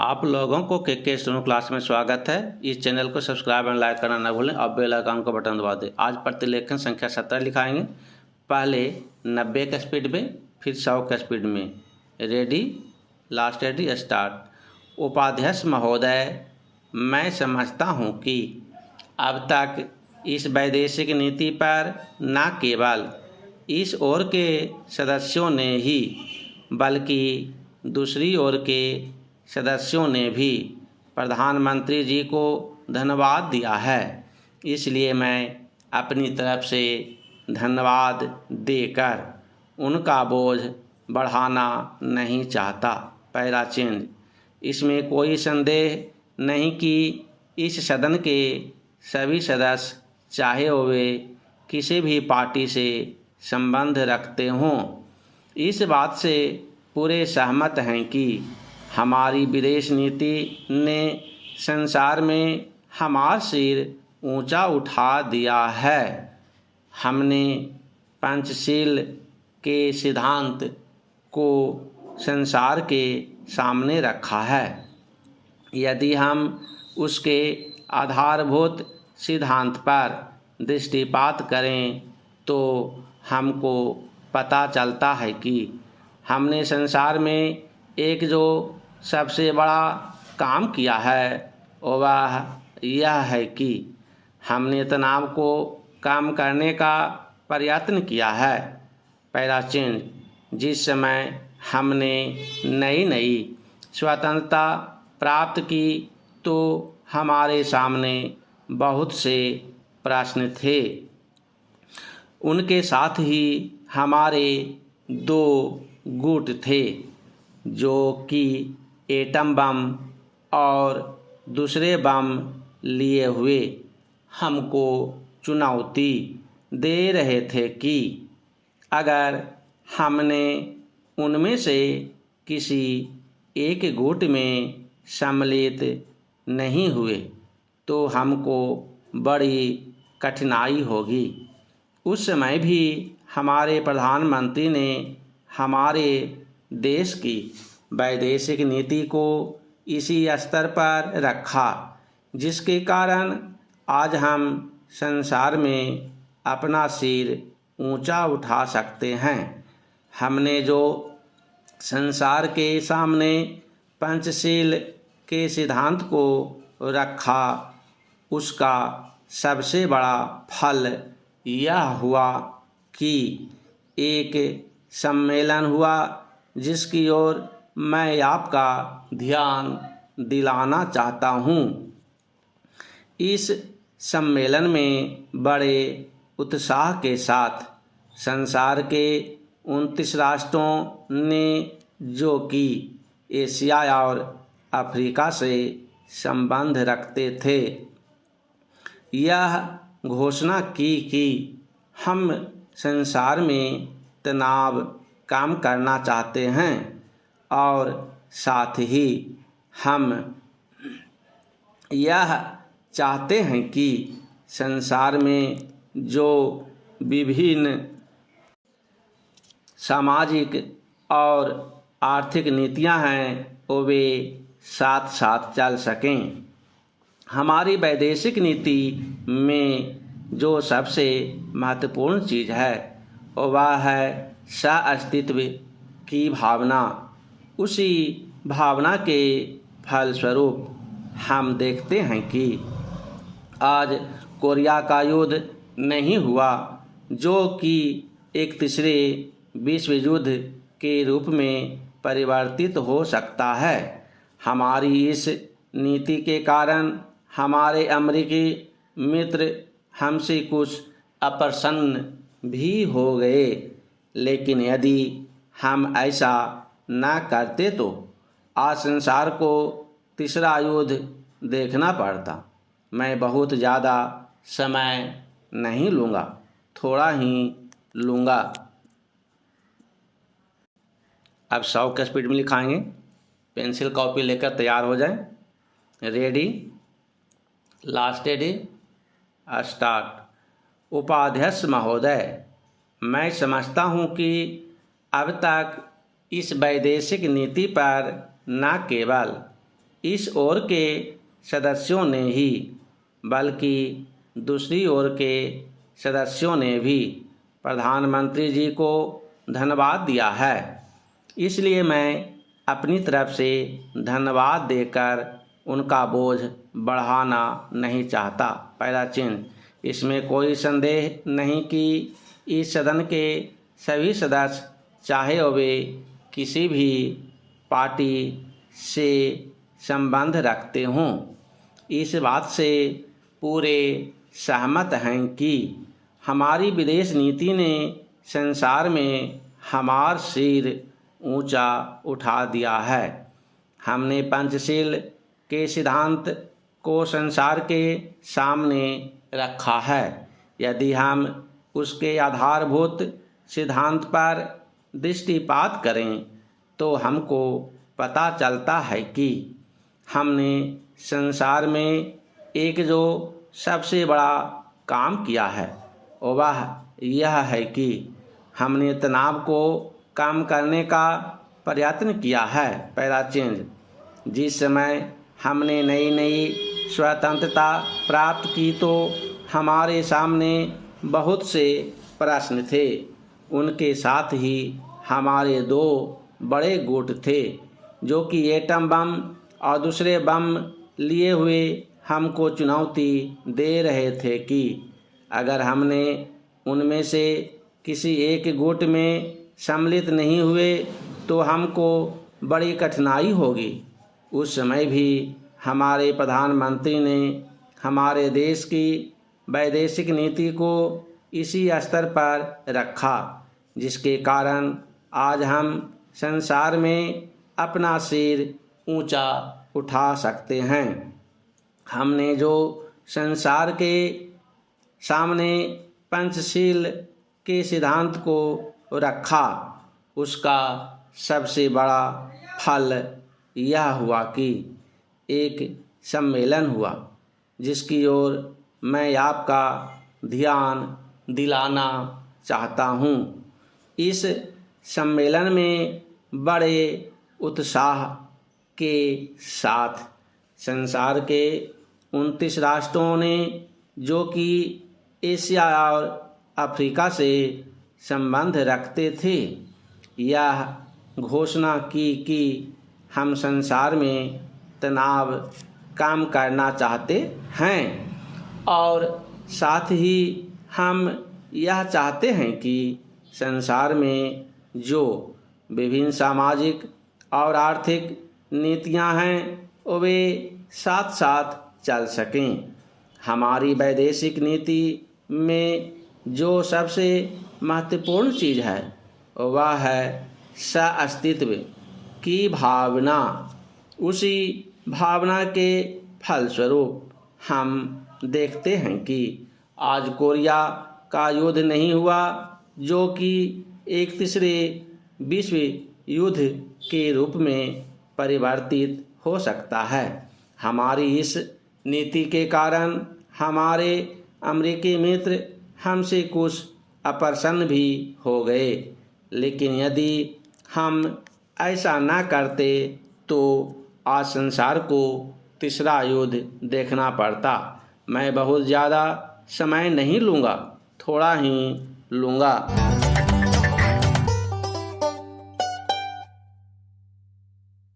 आप लोगों को के स्टूडेंट क्लास में स्वागत है। इस चैनल को सब्सक्राइब एंड लाइक करना न भूलें और बेल आइकन को बटन दबा दें। आज प्रतिलेखन संख्या 17 लिखाएंगे। पहले 90 का स्पीड में, फिर 100 का स्पीड में। Ready, last ready, start. उपाध्यक्ष महोदय, मैं समझता हूँ कि अब तक इस वैदेशिक नीति पर न केवल इस ओर के सदस्यों ने ही बल्कि दूसरी ओर के सदस्यों ने भी प्रधानमंत्री जी को धन्यवाद दिया है। इसलिए मैं अपनी तरफ से धन्यवाद देकर उनका बोझ बढ़ाना नहीं चाहता। पहला चेंज, इसमें कोई संदेह नहीं कि इस सदन के सभी सदस्य, चाहे वे किसी भी पार्टी से संबंध रखते हों, इस बात से पूरे सहमत हैं कि हमारी विदेश नीति ने संसार में हमारा सिर ऊंचा उठा दिया है। हमने पंचशील के सिद्धांत को संसार के सामने रखा है। यदि हम उसके आधारभूत सिद्धांत पर दृष्टिपात करें तो हमको पता चलता है कि हमने संसार में एक जो सबसे बड़ा काम किया है वह यह है कि हमने तनाव को कम करने का प्रयत्न किया है। पहला चेंज, जिस समय हमने नई नई स्वतंत्रता प्राप्त की तो हमारे सामने बहुत से प्रश्न थे। उनके साथ ही हमारे दो गुट थे, जो कि एटम बम और दूसरे बम लिए हुए हमको चुनौती दे रहे थे कि अगर हमने उनमें से किसी एक गुट में सम्मिलित नहीं हुए तो हमको बड़ी कठिनाई होगी। उस समय भी हमारे प्रधानमंत्री ने हमारे देश की वैदेशिक नीति को इसी स्तर पर रखा, जिसके कारण आज हम संसार में अपना सिर ऊंचा उठा सकते हैं। हमने जो संसार के सामने पंचशील के सिद्धांत को रखा, उसका सबसे बड़ा फल यह हुआ कि एक सम्मेलन हुआ जिसकी ओर मैं आपका ध्यान दिलाना चाहता हूँ। इस सम्मेलन में बड़े उत्साह के साथ संसार के 29 राष्ट्रों ने, जो कि एशिया और अफ्रीका से संबंध रखते थे, यह घोषणा की कि हम संसार में तनाव कम करना चाहते हैं और साथ ही हम यह चाहते हैं कि संसार में जो विभिन्न सामाजिक और आर्थिक नीतियां हैं वे साथ साथ चल सकें। हमारी वैदेशिक नीति में जो सबसे महत्वपूर्ण चीज़ है वह है सह-अस्तित्व की भावना। उसी भावना के फलस्वरूप हम देखते हैं कि आज कोरिया का युद्ध नहीं हुआ, जो कि एक तीसरे विश्व युद्ध के रूप में परिवर्तित हो सकता है। हमारी इस नीति के कारण हमारे अमेरिकी मित्र हमसे कुछ अप्रसन्न भी हो गए, लेकिन यदि हम ऐसा न करते तो आज संसार को तीसरा युद्ध देखना पड़ता। मैं बहुत ज़्यादा समय नहीं लूँगा, थोड़ा ही लूँगा। अब 100 के स्पीड में लिखाएंगे। पेंसिल कॉपी लेकर तैयार हो जाए। Ready, last ready, start. उपाध्यक्ष महोदय, मैं समझता हूँ कि अब तक इस वैदेशिक नीति पर न केवल इस ओर के सदस्यों ने ही बल्कि दूसरी ओर के सदस्यों ने भी प्रधानमंत्री जी को धन्यवाद दिया है। इसलिए मैं अपनी तरफ से धन्यवाद देकर उनका बोझ बढ़ाना नहीं चाहता। पहला चिन्ह। इसमें कोई संदेह नहीं कि इस सदन के सभी सदस्य चाहे वे किसी भी पार्टी से संबंध रखते हों, इस बात से पूरे सहमत हैं कि हमारी विदेश नीति ने संसार में हमारा सिर ऊंचा उठा दिया है। हमने पंचशील के सिद्धांत को संसार के सामने रखा है। यदि हम उसके आधारभूत सिद्धांत पर दृष्टिपात करें तो हमको पता चलता है कि हमने संसार में एक जो सबसे बड़ा काम किया है वह यह है कि हमने तनाव को कम करने का प्रयत्न किया है। पहला चिन्ह। जिस समय हमने नई नई स्वतंत्रता प्राप्त की तो हमारे सामने बहुत से प्रश्न थे। उनके साथ ही हमारे दो बड़े गुट थे जो कि एटम बम और दूसरे बम लिए हुए हमको चुनौती दे रहे थे कि अगर हमने उनमें से किसी एक गुट में सम्मिलित नहीं हुए तो हमको बड़ी कठिनाई होगी। उस समय भी हमारे प्रधानमंत्री ने हमारे देश की वैदेशिक नीति को इसी स्तर पर रखा जिसके कारण आज हम संसार में अपना सिर ऊंचा उठा सकते हैं। हमने जो संसार के सामने पंचशील के सिद्धांत को रखा उसका सबसे बड़ा फल यह हुआ कि एक सम्मेलन हुआ जिसकी ओर मैं आपका ध्यान दिलाना चाहता हूँ। इस सम्मेलन में बड़े उत्साह के साथ संसार के 29 राष्ट्रों ने जो कि एशिया और अफ्रीका से संबंध रखते थे यह घोषणा की कि हम संसार में तनाव कम करना चाहते हैं और साथ ही हम यह चाहते हैं कि संसार में जो विभिन्न सामाजिक और आर्थिक नीतियां हैं वे साथ साथ चल सकें। हमारी वैदेशिक नीति में जो सबसे महत्वपूर्ण चीज़ है वह है सह-अस्तित्व की भावना। उसी भावना के फलस्वरूप हम देखते हैं कि आज कोरिया का युद्ध नहीं हुआ जो कि एक तीसरे विश्व युद्ध के रूप में परिवर्तित हो सकता है। हमारी इस नीति के कारण हमारे अमेरिकी मित्र हमसे कुछ अप्रसन्न भी हो गए, लेकिन यदि हम ऐसा न करते तो आज संसार को तीसरा युद्ध देखना पड़ता। मैं बहुत ज़्यादा समय नहीं लूँगा, थोड़ा ही लूँगा।